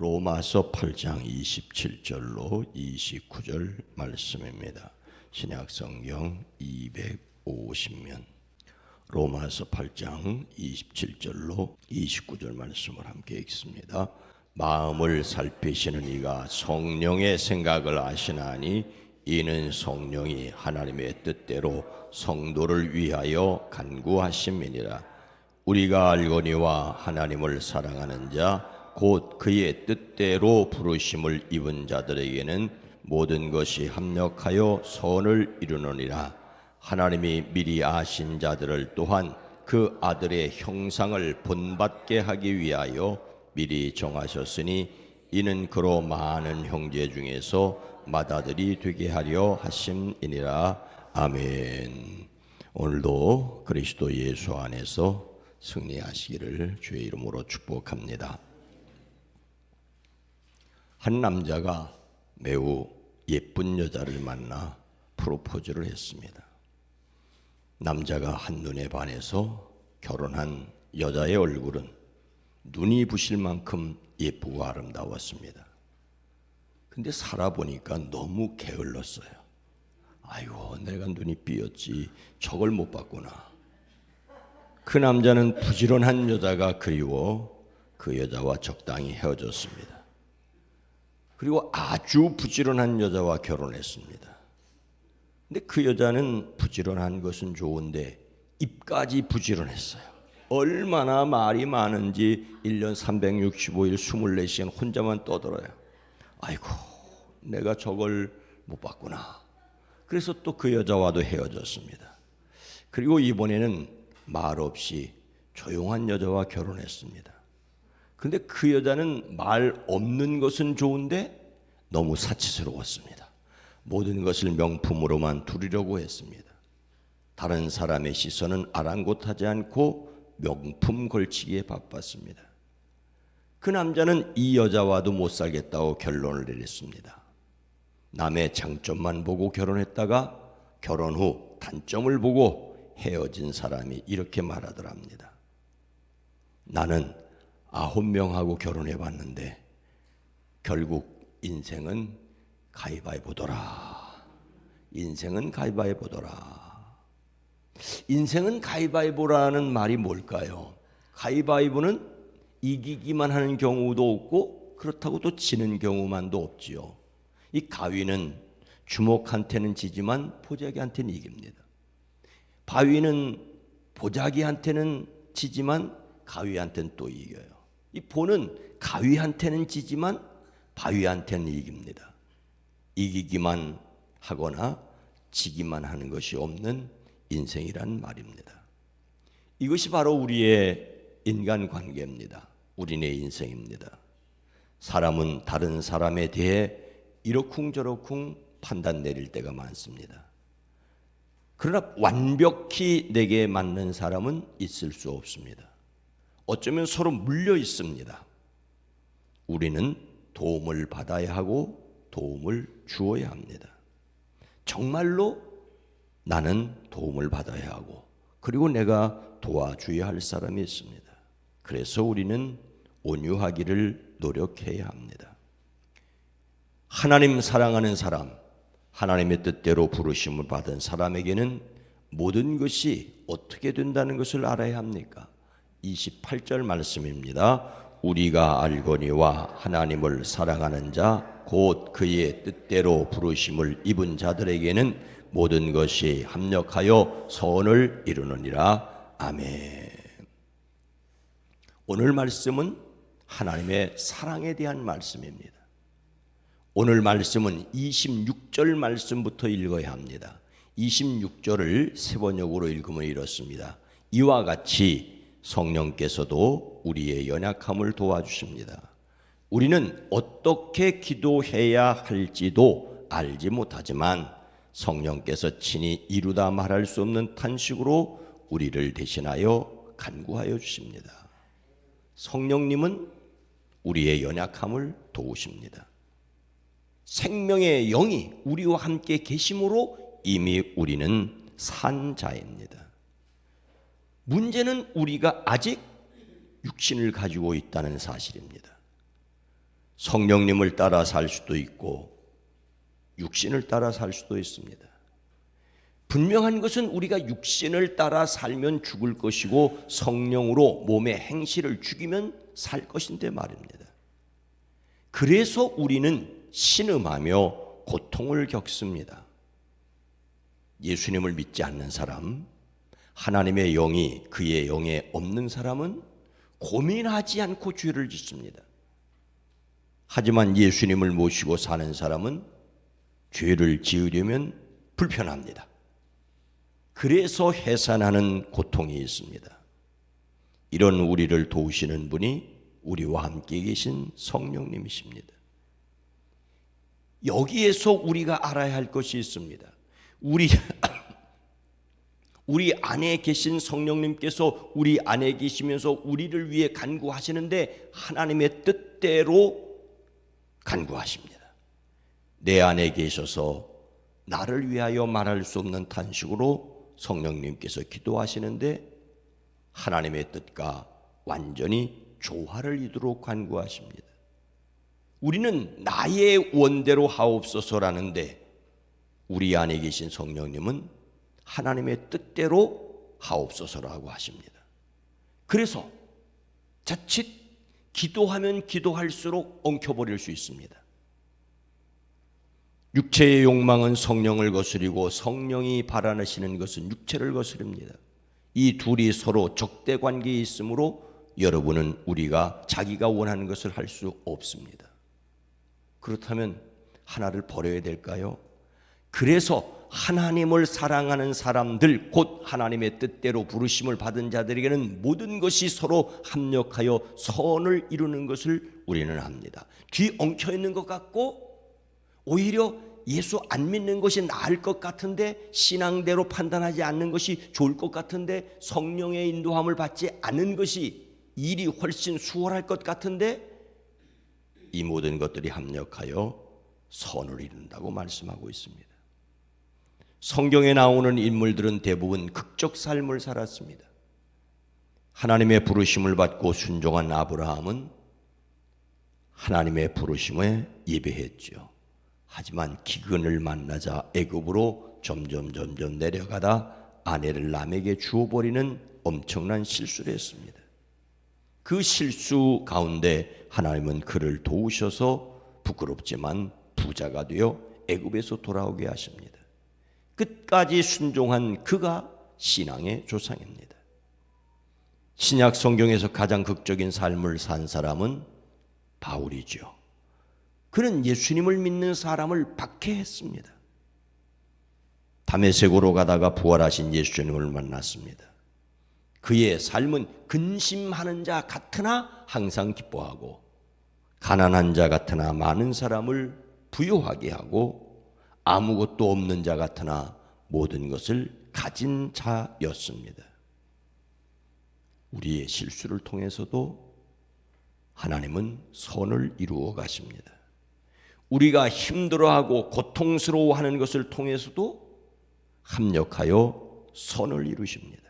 로마서 8장 27절로 29절 말씀입니다. 신약성경 250면 로마서 8장 27절로 29절 말씀을 함께 읽습니다. 마음을 살피시는 이가 성령의 생각을 아시나니 이는 성령이 하나님의 뜻대로 성도를 위하여 간구하심이니라. 우리가 알거니와 하나님을 사랑하는 자 곧 그의 뜻대로 부르심을 입은 자들에게는 모든 것이 합력하여 선을 이루느니라. 하나님이 미리 아신 자들을 또한 그 아들의 형상을 본받게 하기 위하여 미리 정하셨으니 이는 그로 많은 형제 중에서 맏아들이 되게 하려 하심이니라. 아멘. 오늘도 그리스도 예수 안에서 승리하시기를 주의 이름으로 축복합니다. 한 남자가 매우 예쁜 여자를 만나 프로포즈를 했습니다. 남자가 한눈에 반해서 결혼한 여자의 얼굴은 눈이 부실 만큼 예쁘고 아름다웠습니다. 근데 살아보니까 너무 게을렀어요. 아이고, 내가 눈이 삐었지 저걸 못 봤구나. 그 남자는 부지런한 여자가 그리워 그 여자와 적당히 헤어졌습니다. 그리고 아주 부지런한 여자와 결혼했습니다. 근데 그 여자는 부지런한 것은 좋은데 입까지 부지런했어요. 얼마나 말이 많은지 1년 365일 24시간 혼자만 떠들어요. 아이고, 내가 저걸 못 봤구나. 그래서 또 그 여자와도 헤어졌습니다. 그리고 이번에는 말 없이 조용한 여자와 결혼했습니다. 근데 그 여자는 말 없는 것은 좋은데 너무 사치스러웠습니다. 모든 것을 명품으로만 두르려고 했습니다. 다른 사람의 시선은 아랑곳하지 않고 명품 걸치기에 바빴습니다. 그 남자는 이 여자와도 못 살겠다고 결론을 내렸습니다. 남의 장점만 보고 결혼했다가 결혼 후 단점을 보고 헤어진 사람이 이렇게 말하더랍니다. 나는 9명하고 결혼해봤는데 결국 인생은 가위바위보더라. 인생은 가위바위보더라. 인생은 가위바위보라는 말이 뭘까요? 가위바위보는 이기기만 하는 경우도 없고 그렇다고 또 지는 경우만도 없지요. 이 가위는 주먹한테는 지지만 보자기한테는 이깁니다. 바위는 보자기한테는 지지만 가위한테는 또 이겨요. 이 보는 가위한테는 지지만 바위한테는 이깁니다. 이기기만 하거나 지기만 하는 것이 없는 인생이란 말입니다. 이것이 바로 우리의 인간관계입니다. 우리네 인생입니다. 사람은 다른 사람에 대해 이러쿵저러쿵 판단 내릴 때가 많습니다. 그러나 완벽히 내게 맞는 사람은 있을 수 없습니다. 어쩌면 서로 물려 있습니다. 우리는 도움을 받아야 하고 도움을 주어야 합니다. 정말로 나는 도움을 받아야 하고 그리고 내가 도와줘야 할 사람이 있습니다. 그래서 우리는 온유하기를 노력해야 합니다. 하나님 사랑하는 사람, 하나님의 뜻대로 부르심을 받은 사람에게는 모든 것이 어떻게 된다는 것을 알아야 합니까? 28절 말씀입니다. 우리가 알거니와 하나님을 사랑하는 자 곧 그의 뜻대로 부르심을 입은 자들에게는 모든 것이 합력하여 선을 이루느니라. 아멘. 오늘 말씀은 하나님의 사랑에 대한 말씀입니다. 오늘 말씀은 26절 말씀부터 읽어야 합니다. 26절을 세 번역으로 읽으면 이렇습니다. 이와 같이 성령께서도 우리의 연약함을 도와주십니다. 우리는 어떻게 기도해야 할지도 알지 못하지만 성령께서 친히 이루다 말할 수 없는 탄식으로 우리를 대신하여 간구하여 주십니다. 성령님은 우리의 연약함을 도우십니다. 생명의 영이 우리와 함께 계심으로 이미 우리는 산 자입니다. 문제는 우리가 아직 육신을 가지고 있다는 사실입니다. 성령님을 따라 살 수도 있고 육신을 따라 살 수도 있습니다. 분명한 것은 우리가 육신을 따라 살면 죽을 것이고 성령으로 몸의 행실을 죽이면 살 것인데 말입니다. 그래서 우리는 신음하며 고통을 겪습니다. 예수님을 믿지 않는 사람, 하나님의 영이 그의 영에 없는 사람은 고민하지 않고 죄를 짓습니다. 하지만 예수님을 모시고 사는 사람은 죄를 지으려면 불편합니다. 그래서 해산하는 고통이 있습니다. 이런 우리를 도우시는 분이 우리와 함께 계신 성령님이십니다. 여기에서 우리가 알아야 할 것이 있습니다. 우리 안에 계신 성령님께서 우리 안에 계시면서 우리를 위해 간구하시는데 하나님의 뜻대로 간구하십니다. 내 안에 계셔서 나를 위하여 말할 수 없는 탄식으로 성령님께서 기도하시는데 하나님의 뜻과 완전히 조화를 이루도록 간구하십니다. 우리는 나의 원대로 하옵소서라는데 우리 안에 계신 성령님은 하나님의 뜻대로 하옵소서라고 하십니다. 그래서 자칫 기도하면 기도할수록 엉켜버릴 수 있습니다. 육체의 욕망은 성령을 거스리고 성령이 바라시는 것은 육체를 거스릅니다. 이 둘이 서로 적대 관계에 있으므로 여러분은 우리가 자기가 원하는 것을 할 수 없습니다. 그렇다면 하나를 버려야 될까요? 그래서 하나님을 사랑하는 사람들, 곧 하나님의 뜻대로 부르심을 받은 자들에게는 모든 것이 서로 합력하여 선을 이루는 것을 우리는 압니다. 뒤 엉켜 있는 것 같고 오히려 예수 안 믿는 것이 나을 것 같은데, 신앙대로 판단하지 않는 것이 좋을 것 같은데, 성령의 인도함을 받지 않은 것이 일이 훨씬 수월할 것 같은데, 이 모든 것들이 합력하여 선을 이룬다고 말씀하고 있습니다. 성경에 나오는 인물들은 대부분 극적 삶을 살았습니다. 하나님의 부르심을 받고 순종한 아브라함은 하나님의 부르심에 예배했죠. 하지만 기근을 만나자 애굽으로 점점 내려가다 아내를 남에게 주어버리는 엄청난 실수를 했습니다. 그 실수 가운데 하나님은 그를 도우셔서 부끄럽지만 부자가 되어 애굽에서 돌아오게 하십니다. 끝까지 순종한 그가 신앙의 조상입니다. 신약 성경에서 가장 극적인 삶을 산 사람은 바울이죠. 그는 예수님을 믿는 사람을 박해했습니다. 다메섹으로 가다가 부활하신 예수님을 만났습니다. 그의 삶은 근심하는 자 같으나 항상 기뻐하고, 가난한 자 같으나 많은 사람을 부유하게 하고, 아무것도 없는 자 같으나 모든 것을 가진 자였습니다. 우리의 실수를 통해서도 하나님은 선을 이루어 가십니다. 우리가 힘들어하고 고통스러워하는 것을 통해서도 합력하여 선을 이루십니다.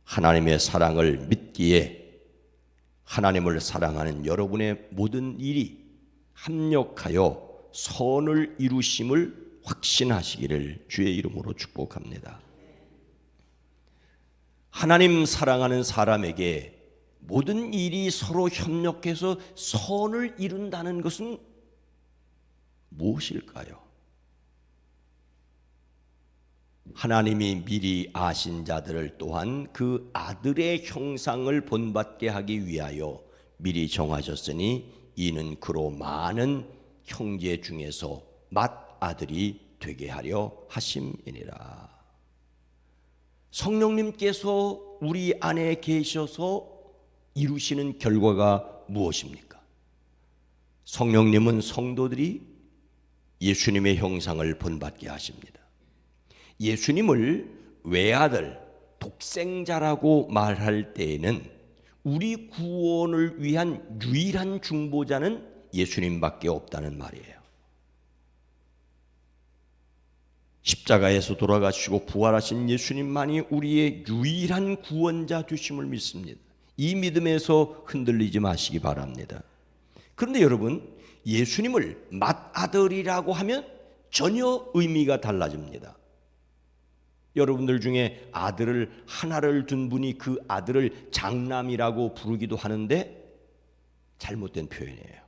하나님의 사랑을 믿기에 하나님을 사랑하는 여러분의 모든 일이 합력하여 선을 이루심을 확신하시기를 주의 이름으로 축복합니다. 하나님 사랑하는 사람에게 모든 일이 서로 협력해서 선을 이룬다는 것은 무엇일까요? 하나님이 미리 아신 자들을 또한 그 아들의 형상을 본받게 하기 위하여 미리 정하셨으니 이는 그로 많은 형제 중에서 맏아들이 되게 하려 하심이니라. 성령님께서 우리 안에 계셔서 이루시는 결과가 무엇입니까? 성령님은 성도들이 예수님의 형상을 본받게 하십니다. 예수님을 외아들, 독생자라고 말할 때에는 우리 구원을 위한 유일한 중보자는 예수님밖에 없다는 말이에요. 십자가에서 돌아가시고 부활하신 예수님만이 우리의 유일한 구원자 되심을 믿습니다. 이 믿음에서 흔들리지 마시기 바랍니다. 그런데 여러분, 예수님을 맏아들이라고 하면 전혀 의미가 달라집니다. 여러분들 중에 아들을 하나를 둔 분이 그 아들을 장남이라고 부르기도 하는데 잘못된 표현이에요.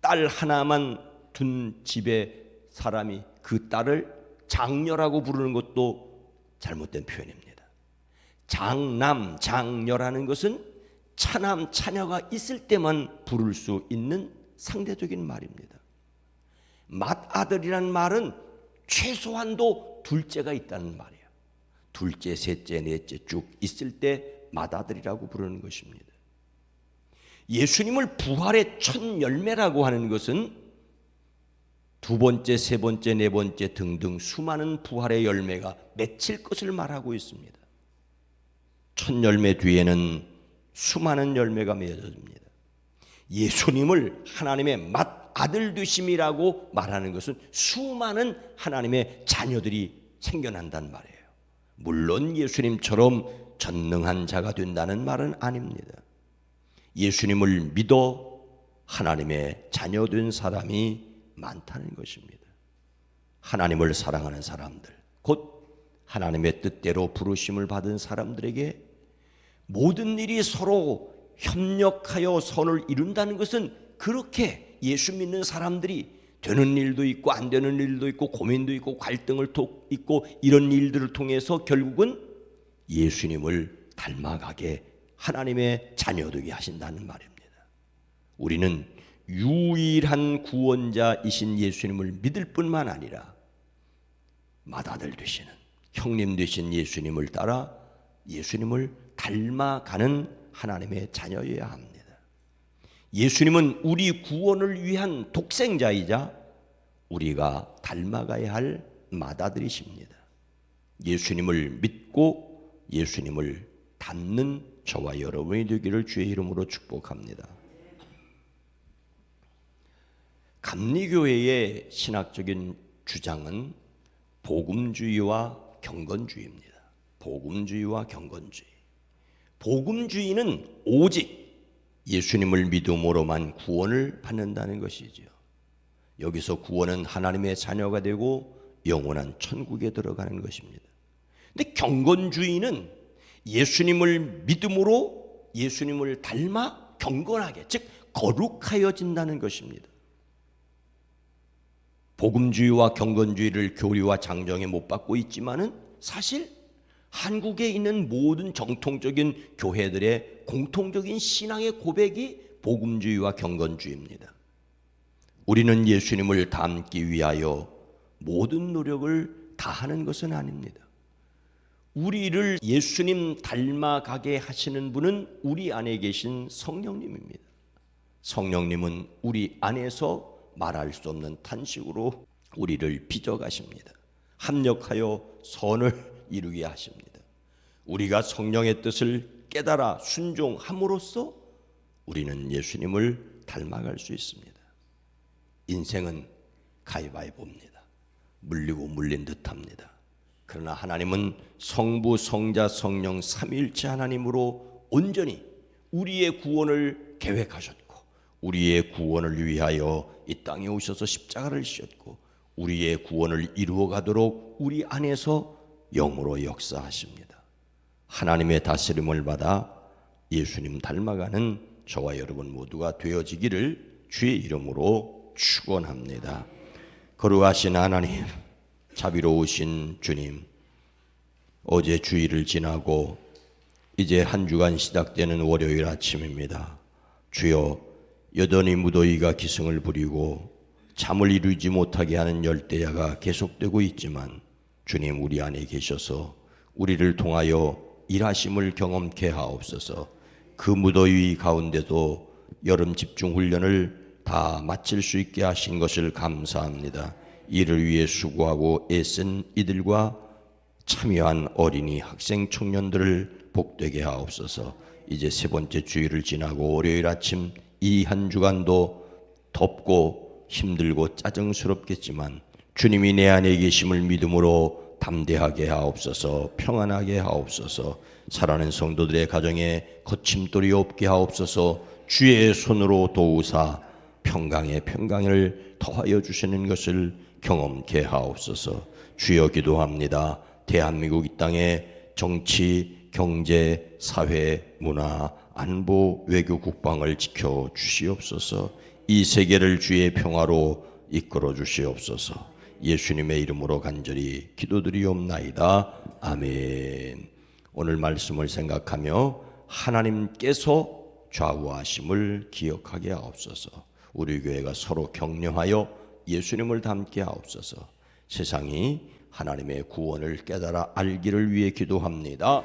딸 하나만 둔 집의 사람이 그 딸을 장녀라고 부르는 것도 잘못된 표현입니다. 장남, 장녀라는 것은 차남, 차녀가 있을 때만 부를 수 있는 상대적인 말입니다. 맏아들이라는 말은 최소한도 둘째가 있다는 말이에요. 둘째, 셋째, 넷째 쭉 있을 때 맏아들이라고 부르는 것입니다. 예수님을 부활의 첫 열매라고 하는 것은 두 번째, 세 번째, 네 번째 등등 수많은 부활의 열매가 맺힐 것을 말하고 있습니다. 첫 열매 뒤에는 수많은 열매가 맺어집니다. 예수님을 하나님의 맏아들 되심이라고 말하는 것은 수많은 하나님의 자녀들이 생겨난다는 말이에요. 물론 예수님처럼 전능한 자가 된다는 말은 아닙니다. 예수님을 믿어 하나님의 자녀 된 사람이 많다는 것입니다. 하나님을 사랑하는 사람들, 곧 하나님의 뜻대로 부르심을 받은 사람들에게 모든 일이 서로 협력하여 선을 이룬다는 것은 그렇게 예수 믿는 사람들이 되는 일도 있고 안 되는 일도 있고 고민도 있고 갈등을 있고 이런 일들을 통해서 결국은 예수님을 닮아가게 하나님의 자녀되게 하신다는 말입니다. 우리는 유일한 구원자이신 예수님을 믿을 뿐만 아니라 맏아들 되시는 형님 되신 예수님을 따라 예수님을 닮아가는 하나님의 자녀여야 합니다. 예수님은 우리 구원을 위한 독생자이자 우리가 닮아가야 할 맏아들이십니다. 예수님을 믿고 예수님을 닮는 저와 여러분이 되기를 주의 이름으로 축복합니다. 감리교회의 신학적인 주장은 복음주의와 경건주의입니다. 복음주의와 경건주의. 복음주의는 오직 예수님을 믿음으로만 구원을 받는다는 것이죠. 여기서 구원은 하나님의 자녀가 되고 영원한 천국에 들어가는 것입니다. 근데 경건주의는 예수님을 믿음으로 예수님을 닮아 경건하게, 즉 거룩하여진다는 것입니다. 복음주의와 경건주의를 교리와 장정에 못 받고 있지만은 사실 한국에 있는 모든 정통적인 교회들의 공통적인 신앙의 고백이 복음주의와 경건주의입니다. 우리는 예수님을 닮기 위하여 모든 노력을 다하는 것은 아닙니다. 우리를 예수님 닮아가게 하시는 분은 우리 안에 계신 성령님입니다. 성령님은 우리 안에서 말할 수 없는 탄식으로 우리를 빚어가십니다. 합력하여 선을 이루게 하십니다. 우리가 성령의 뜻을 깨달아 순종함으로써 우리는 예수님을 닮아갈 수 있습니다. 인생은 가위바위보입니다. 물리고 물린 듯합니다. 그러나 하나님은 성부, 성자, 성령 삼위일체 하나님으로 온전히 우리의 구원을 계획하셨고 우리의 구원을 위하여 이 땅에 오셔서 십자가를 지셨고 우리의 구원을 이루어가도록 우리 안에서 영으로 역사하십니다. 하나님의 다스림을 받아 예수님 닮아가는 저와 여러분 모두가 되어지기를 주의 이름으로 축원합니다. 거룩하신 하나님, 자비로우신 주님, 어제 주일을 지나고 이제 한 주간 시작되는 월요일 아침입니다. 주여, 여전히 무더위가 기승을 부리고 잠을 이루지 못하게 하는 열대야가 계속되고 있지만 주님, 우리 안에 계셔서 우리를 통하여 일하심을 경험케 하옵소서. 그 무더위 가운데도 여름 집중훈련을 다 마칠 수 있게 하신 것을 감사합니다. 이를 위해 수고하고 애쓴 이들과 참여한 어린이, 학생, 청년들을 복되게 하옵소서. 이제 세 번째 주일을 지나고 월요일 아침 이 한 주간도 덥고 힘들고 짜증스럽겠지만 주님이 내 안에 계심을 믿음으로 담대하게 하옵소서. 평안하게 하옵소서. 사랑하는 성도들의 가정에 거침돌이 없게 하옵소서. 주의 손으로 도우사 평강에 평강을 더하여 주시는 것을 경험케 하옵소서. 주여 기도합니다. 대한민국 이 땅에 정치, 경제, 사회, 문화, 안보, 외교, 국방을 지켜 주시옵소서. 이 세계를 주의 평화로 이끌어 주시옵소서. 예수님의 이름으로 간절히 기도드리옵나이다. 아멘. 오늘 말씀을 생각하며 하나님께서 좌우하심을 기억하게 하옵소서. 우리 교회가 서로 격려하여 예수님을 닮게 하옵소서. 세상이 하나님의 구원을 깨달아 알기를 위해 기도합니다.